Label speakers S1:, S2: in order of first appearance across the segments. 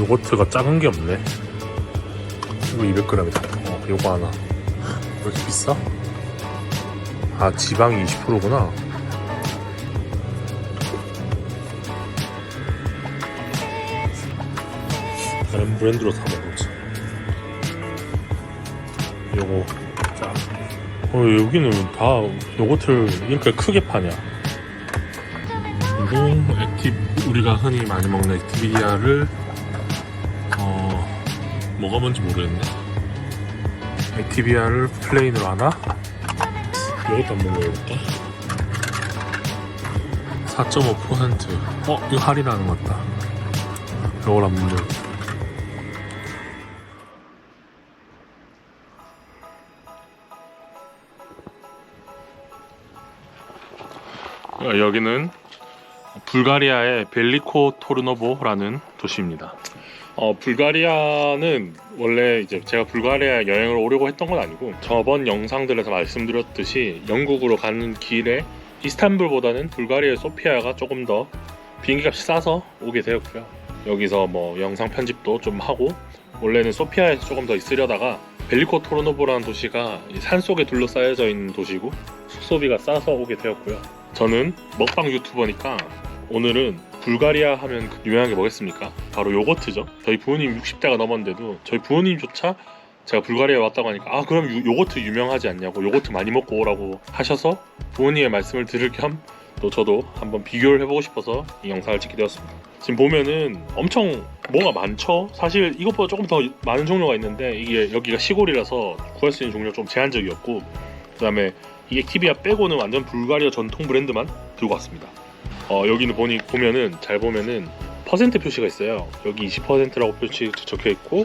S1: 요거트가 작은 게 없네. 이거 200g이다. 요거 하나. 왜 이렇게 비싸? 아, 지방이 20%구나. 다른 브랜드로 사 먹어보자. 요거 자. 여기는 다 요거트를 이렇게 크게 파냐. 그리고 우리가 흔히 많이 먹는 액티비디아를 뭐가 뭔지 모르겠네. 액티비아를 플레인으로 하나? 이것도 한번 먹어볼까? 4.5%. 이거 할인하는 것 같다. 이걸 한번 먹어볼까? 여기는 불가리아의 벨리코 토르노보라는 도시입니다. 불가리아는 원래 이제 제가 불가리아 여행을 오려고 했던 건 아니고 저번 영상들에서 말씀드렸듯이 영국으로 가는 길에 이스탄불보다는 불가리아 소피아가 조금 더 비행기값이 싸서 오게 되었고요. 여기서 뭐 영상 편집도 좀 하고 원래는 소피아에서 조금 더 있으려다가 벨리코 토르노보라는 도시가 산속에 둘러싸여져 있는 도시고 숙소비가 싸서 오게 되었고요. 저는 먹방 유튜버니까 오늘은 불가리아 하면 유명한 게 뭐겠습니까? 바로 요거트죠. 저희 부모님 60대가 넘었는데도 저희 부모님조차 제가 불가리아에 왔다고 하니까 그럼 요거트 유명하지 않냐고 요거트 많이 먹고 오라고 하셔서 부모님의 말씀을 들을 겸 또 저도 한번 비교를 해보고 싶어서 이 영상을 찍게 되었습니다. 지금 보면은 엄청 뭐가 많죠? 사실 이것보다 조금 더 많은 종류가 있는데 이게 여기가 시골이라서 구할 수 있는 종류가 좀 제한적이었고 그 다음에 이게 키비아 빼고는 완전 불가리아 전통 브랜드만 들고 왔습니다. 여기는 보면은 잘 보면은 퍼센트 표시가 있어요. 여기 20%라고 표시 적혀 있고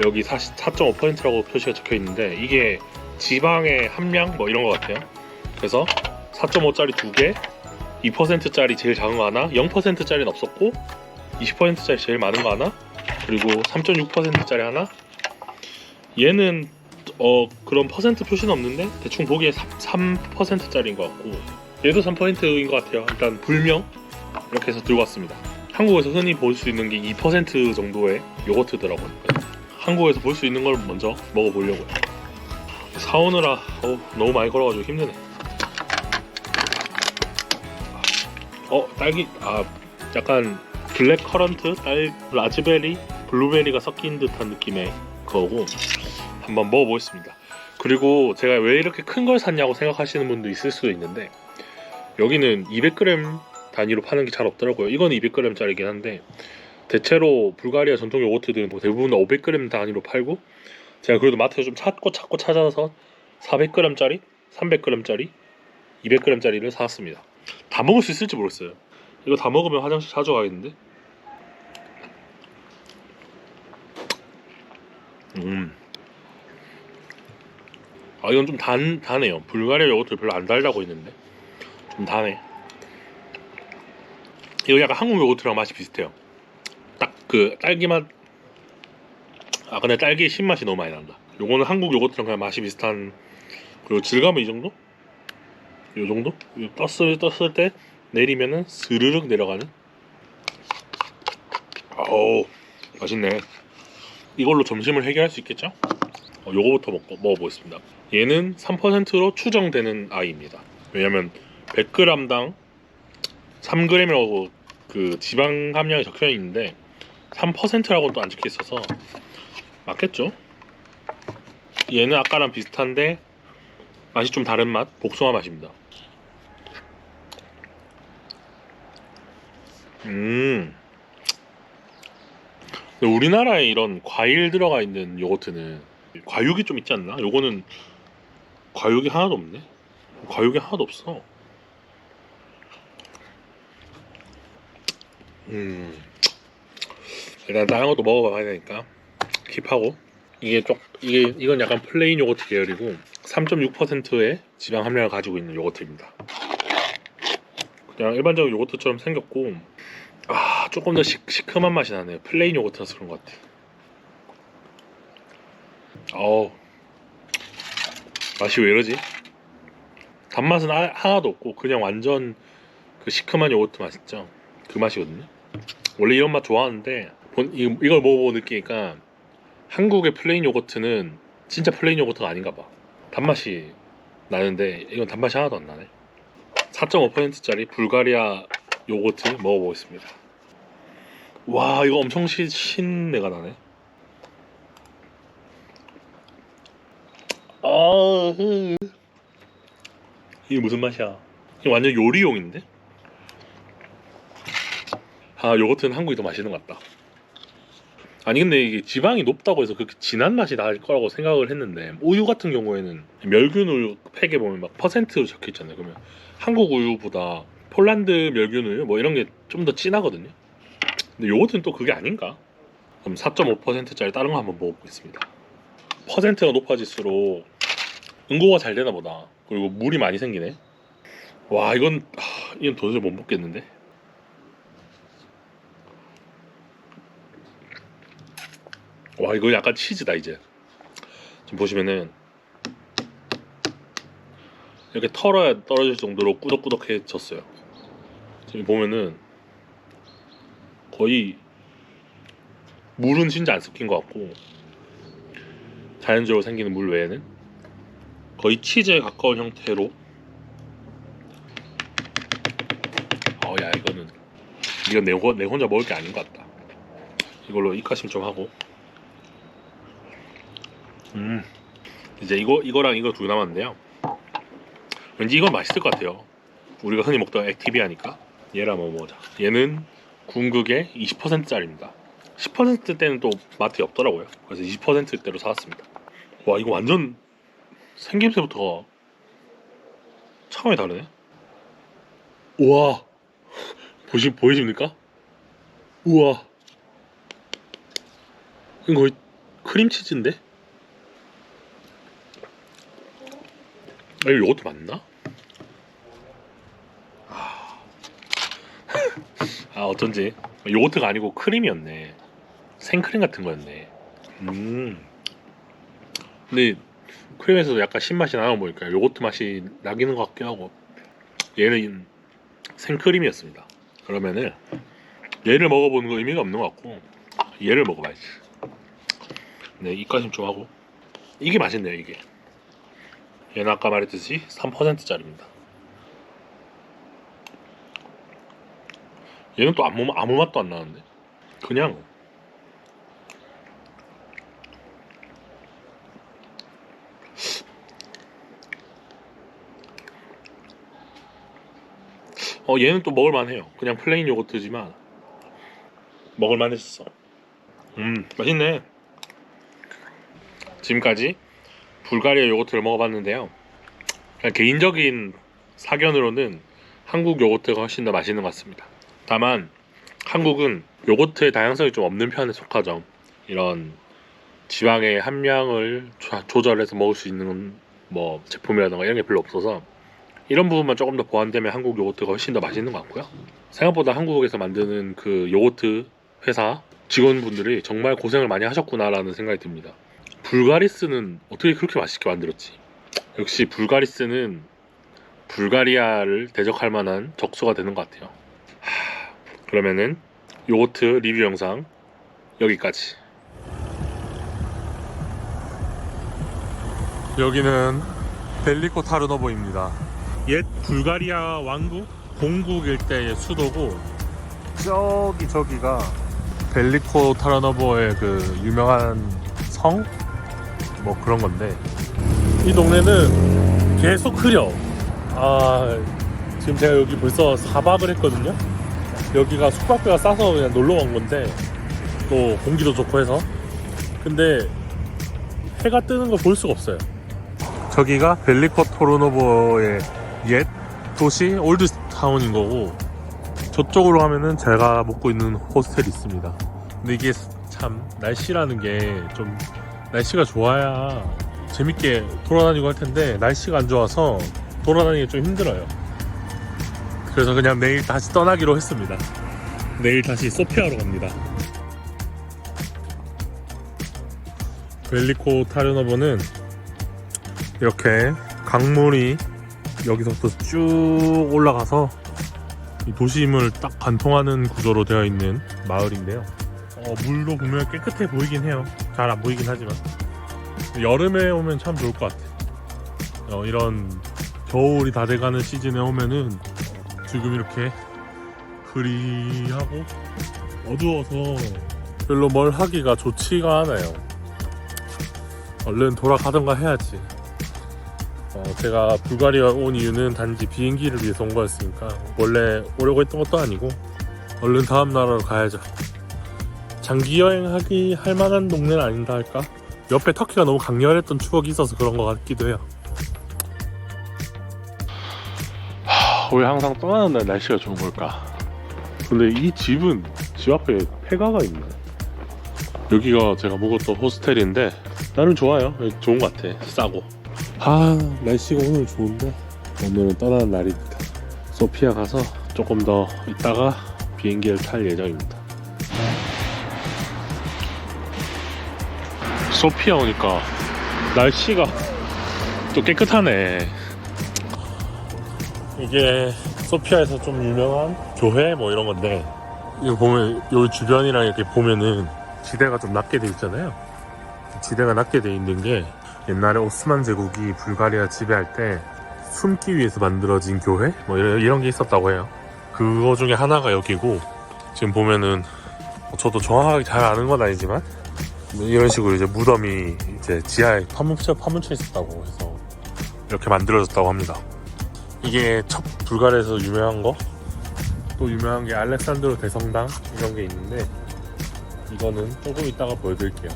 S1: 여기 4.5%라고 표시가 적혀 있는데 이게 지방의 함량 뭐 이런 것 같아요. 그래서 4.5짜리 2개, 2%짜리 제일 작은 거 하나, 0%짜리는 없었고 20%짜리 제일 많은 거 하나, 그리고 3.6%짜리 하나. 얘는 그런 퍼센트 표시는 없는데 대충 보기에 3%짜리인 것 같고 얘도 3%인 것 같아요. 일단 불명 이렇게 해서 들고 왔습니다. 한국에서 흔히 볼 수 있는 게 2% 정도의 요거트더라고요. 한국에서 볼 수 있는 걸 먼저 먹어보려고요. 사오느라 너무 많이 걸어가지고 힘드네. 딸기 약간 블랙 커런트, 라즈베리, 블루베리가 섞인 듯한 느낌의 거고 한번 먹어보겠습니다. 그리고 제가 왜 이렇게 큰 걸 샀냐고 생각하시는 분도 있을 수도 있는데 여기는 200g 단위로 파는 게 잘 없더라고요. 이건 200g짜리긴 한데 대체로 불가리아 전통 요거트들은 대부분 500g 단위로 팔고 제가 그래도 마트에서 좀 찾고 찾아서 400g짜리, 300g짜리, 200g짜리를 사왔습니다. 다 먹을 수 있을지 모르겠어요. 이거 다 먹으면 화장실 자주 가겠는데? 이건 좀 다네요. 불가리아 요거트 별로 안 달다고 했는데 좀 다네. 이거 약간 한국 요거트랑 맛이 비슷해요. 딱 그 딸기 맛. 근데 딸기 신맛이 너무 많이 난다. 요거는 한국 요거트랑 그냥 맛이 비슷한. 그리고 질감은 이 정도? 요 정도? 떴을 때 내리면은 스르륵 내려가는. 맛있네. 이걸로 점심을 해결할 수 있겠죠? 요거부터 먹어보겠습니다. 얘는 3%로 추정되는 아이입니다. 왜냐면 100g당 3g이라고 그 지방 함량이 적혀 있는데 3%라고는 또 안 적혀 있어서 맞겠죠? 얘는 아까랑 비슷한데 맛이 좀 다른 맛, 복숭아 맛입니다. 우리나라에 이런 과일 들어가 있는 요거트는 과육이 좀 있지 않나? 요거는 과육이 하나도 없네. 과육이 하나도 없어. 일단 다른 것도 먹어봐야 되니까 킵하고. 이건 약간 플레인 요거트 계열이고 3.6%의 지방 함량을 가지고 있는 요거트입니다. 그냥 일반적인 요거트처럼 생겼고 조금 더 시큼한 맛이 나네요. 플레인 요거트라서 그런 것 같아요. 맛이 왜 이러지? 단맛은 하나도 없고 그냥 완전 그 시큼한 요거트 맛 있죠? 그 맛이거든요. 원래 이런 맛 좋아하는데 이걸 먹어보고 느끼니까 한국의 플레인 요거트는 진짜 플레인 요거트가 아닌가 봐. 단맛이 나는데 이건 단맛이 하나도 안 나네. 4.5%짜리 불가리아 요거트 먹어보겠습니다. 와, 이거 엄청 신내가 나네. 이게 무슨 맛이야? 이거 완전 요리용인데? 요거트는 한국이 더 맛있는 것 같다. 아니 근데 이게 지방이 높다고 해서 그렇게 진한 맛이 날 거라고 생각을 했는데, 우유 같은 경우에는 멸균 우유 팩에 보면 막 퍼센트로 적혀 있잖아요. 그러면 한국 우유보다 폴란드 멸균 우유 뭐 이런 게 좀 더 진하거든요. 근데 요거트는 또 그게 아닌가? 그럼 4.5%짜리 다른 거 한번 먹어보겠습니다. 퍼센트가 높아질수록 응고가 잘 되나 보다. 그리고 물이 많이 생기네. 와, 이건 도저히 못 먹겠는데. 와, 이거 약간 치즈다. 이제 지금 보시면은 이렇게 털어야 떨어질 정도로 꾸덕꾸덕해졌어요. 지금 보면은 거의 물은 진짜 안 섞인 것 같고, 자연적으로 생기는 물 외에는 거의 치즈에 가까운 형태로. 야, 이건 내 혼자 먹을 게 아닌 것 같다. 이걸로 입가심 좀 하고. 이제 이거랑 이거 두 개 남았는데요. 왠지 이건 맛있을 것 같아요. 우리가 흔히 먹던 액티비아니까. 얘를 한번 먹어보자. 얘는 궁극의 20%짜리입니다. 10%대는 또 마트에 없더라고요. 그래서 20%대로 사왔습니다. 와, 이거 완전 생김새부터가 차원이 다르네. 우와, 보이십니까? 우와, 이거 거의 크림치즈인데? 이거 요거트 맞나? 어쩐지 요거트가 아니고 크림이었네. 생크림 같은 거였네. 근데 크림에서도 약간 신맛이 나는 거 보니까 요거트 맛이 나기는 것 같기도 하고. 얘는 생크림이었습니다. 그러면은 얘를 먹어보는 거 의미가 없는 것 같고, 얘를 먹어봐야지. 네, 입가심 좀 하고. 이게 맛있네요. 이게 얘는 아까 말했듯이 3%짜리입니다. 얘는 또 아무 맛도 안 나는데, 그냥 얘는 또 먹을만해요. 그냥 플레인 요거트지만 먹을만했어. 맛있네. 지금까지 불가리아 요거트를 먹어봤는데요, 그냥 개인적인 사견으로는 한국 요거트가 훨씬 더 맛있는 것 같습니다. 다만 한국은 요거트의 다양성이 좀 없는 편에 속하죠. 이런 지방의 함량을 조절해서 먹을 수 있는 뭐 제품이라든가 이런 게 별로 없어서, 이런 부분만 조금 더 보완되면 한국 요거트가 훨씬 더 맛있는 것 같고요. 생각보다 한국에서 만드는 그 요거트 회사 직원분들이 정말 고생을 많이 하셨구나라는 생각이 듭니다. 불가리스는 어떻게 그렇게 맛있게 만들었지? 역시 불가리스는 불가리아를 대적할 만한 적수가 되는 것 같아요. 그러면은 요거트 리뷰 영상 여기까지. 여기는 벨리코 타르노보입니다. 옛 불가리아 왕국 공국 일대의 수도고, 저기가 벨리코 타르노보의 그 유명한 성? 뭐 그런 건데, 이 동네는 계속 흐려. 지금 제가 여기 벌써 4박을 했거든요. 여기가 숙박비가 싸서 그냥 놀러 온 건데, 또 공기도 좋고 해서. 근데 해가 뜨는 걸 볼 수가 없어요. 저기가 벨리코 타르노보의 옛 도시 올드타운인 거고, 저쪽으로 가면은 제가 묵고 있는 호스텔이 있습니다. 근데 이게 참 날씨라는 게 좀, 날씨가 좋아야 재밌게 돌아다니고 할 텐데, 날씨가 안 좋아서 돌아다니기 좀 힘들어요. 그래서 그냥 내일 다시 떠나기로 했습니다. 내일 다시 소피아로 갑니다. 벨리코 타르노보는 이렇게 강물이 여기서부터 쭉 올라가서 이 도심을 딱 관통하는 구조로 되어 있는 마을인데요. 물도 보면 깨끗해 보이긴 해요. 잘 안 보이긴 하지만 여름에 오면 참 좋을 것 같아. 이런 겨울이 다 돼가는 시즌에 오면은 지금 이렇게 흐리하고 어두워서 별로 뭘 하기가 좋지가 않아요. 얼른 돌아가던가 해야지. 제가 불가리아 온 이유는 단지 비행기를 위해서 온 거였으니까 원래 오려고 했던 것도 아니고 얼른 다음 나라로 가야죠. 장기 여행하기 할 만한 동네는 아닌다 할까? 옆에 터키가 너무 강렬했던 추억이 있어서 그런 것 같기도 해요. 왜 항상 떠나는 날 날씨가 좋은 걸까? 근데 이 집은 집 앞에 폐가가 있네. 여기가 제가 묵었던 호스텔인데 나름 좋아요. 좋은 것 같아. 싸고. 날씨가 오늘 좋은데 오늘은 떠나는 날입니다. 소피아 가서 조금 더 있다가 비행기를 탈 예정입니다. 소피아 오니까 날씨가 또 깨끗하네. 이게 소피아에서 좀 유명한 교회 뭐 이런 건데, 이거 보면 요 주변이랑 이렇게 보면은 지대가 좀 낮게 돼 있잖아요. 지대가 낮게 돼 있는 게 옛날에 오스만 제국이 불가리아 지배할 때 숨기 위해서 만들어진 교회 뭐 이런 게 있었다고 해요. 그거 중에 하나가 여기고, 지금 보면은 저도 정확하게 잘 아는 건 아니지만 이런 식으로 이제 무덤이 이제 지하에 파묻혀 있었다고 해서 이렇게 만들어졌다고 합니다. 이게 첫 불가리아에서 유명한 거, 또 유명한 게 알렉산드로 대성당 이런 게 있는데, 이거는 조금 이따가 보여드릴게요.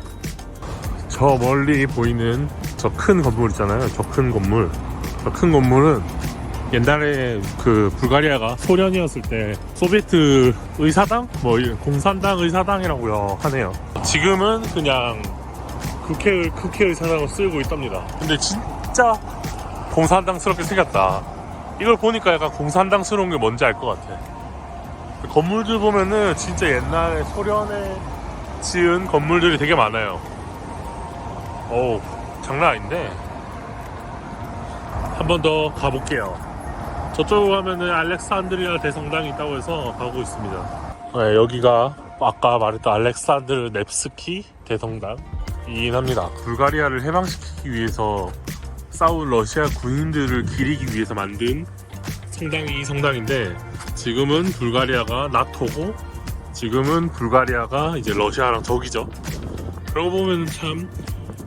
S1: 저 멀리 보이는 저 큰 건물 있잖아요. 저 큰 건물은 옛날에 그 불가리아가 소련이었을 때 소비에트 의사당? 뭐 공산당 의사당이라고요 하네요. 지금은 그냥 국회 의사당을 쓰고 있답니다. 근데 진짜 공산당스럽게 생겼다. 이걸 보니까 약간 공산당스러운 게 뭔지 알 것 같아. 건물들 보면은 진짜 옛날에 소련에 지은 건물들이 되게 많아요. 어우, 장난 아닌데. 한 번 더 가볼게요. 저쪽으로 가면은 알렉산드리아 대성당이 있다고 해서 가고 있습니다. 네, 여기가 아까 말했던 알렉산드르 넵스키 대성당이긴 합니다. 불가리아를 해방시키기 위해서 싸운 러시아 군인들을 기리기 위해서 만든 성당이 이 성당인데, 지금은 불가리아가 나토고 지금은 불가리아가 이제 러시아랑 적이죠. 그런 거 보면 참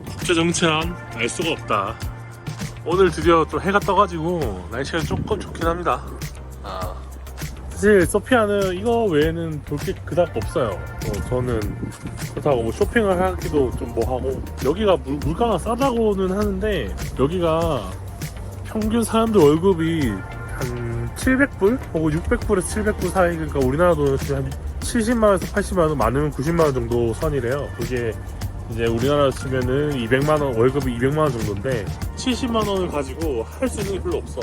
S1: 국제정치란 알 수가 없다. 오늘 드디어 또 해가 떠가지고 날씨가 조금 좋긴 합니다. 사실 소피아는 이거 외에는 볼 게 그닥 없어요. 저는 그렇다고 뭐 쇼핑을 하기도 좀 뭐하고, 여기가 물가가 싸다고는 하는데 여기가 평균 사람들 월급이 한 700불? 혹은 600불에서 700불 사이. 그러니까 우리나라 돈으로 치면 한 70만원에서 80만원, 많으면 90만원 정도 선이래요. 그게 이제 우리나라로 치면은 200만원, 월급이 200만원 정도인데 70만원을 가지고 할 수 있는 게 별로 없어.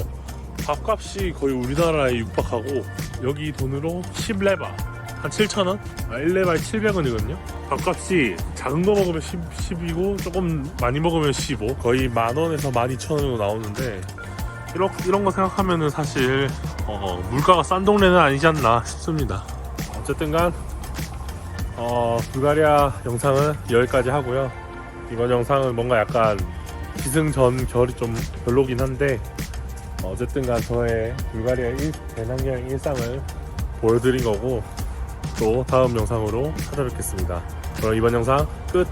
S1: 밥값이 거의 우리나라에 육박하고, 여기 돈으로 10레바 한 7,000원? 1레바에 700원이거든요 밥값이 작은 거 먹으면 10이고 조금 많이 먹으면 15, 거의 만원에서 12,000원으로 나오는데, 이런 거 생각하면은 사실 물가가 싼 동네는 아니지 않나 싶습니다. 어쨌든 간 불가리아 영상은 여기까지 하고요. 이번 영상은 뭔가 약간 기승전결이 좀 별로긴 한데, 어쨌든 간 저의 불가리아 배낭여행 일상을 보여드린 거고, 또 다음 영상으로 찾아뵙겠습니다. 그럼 이번 영상 끝!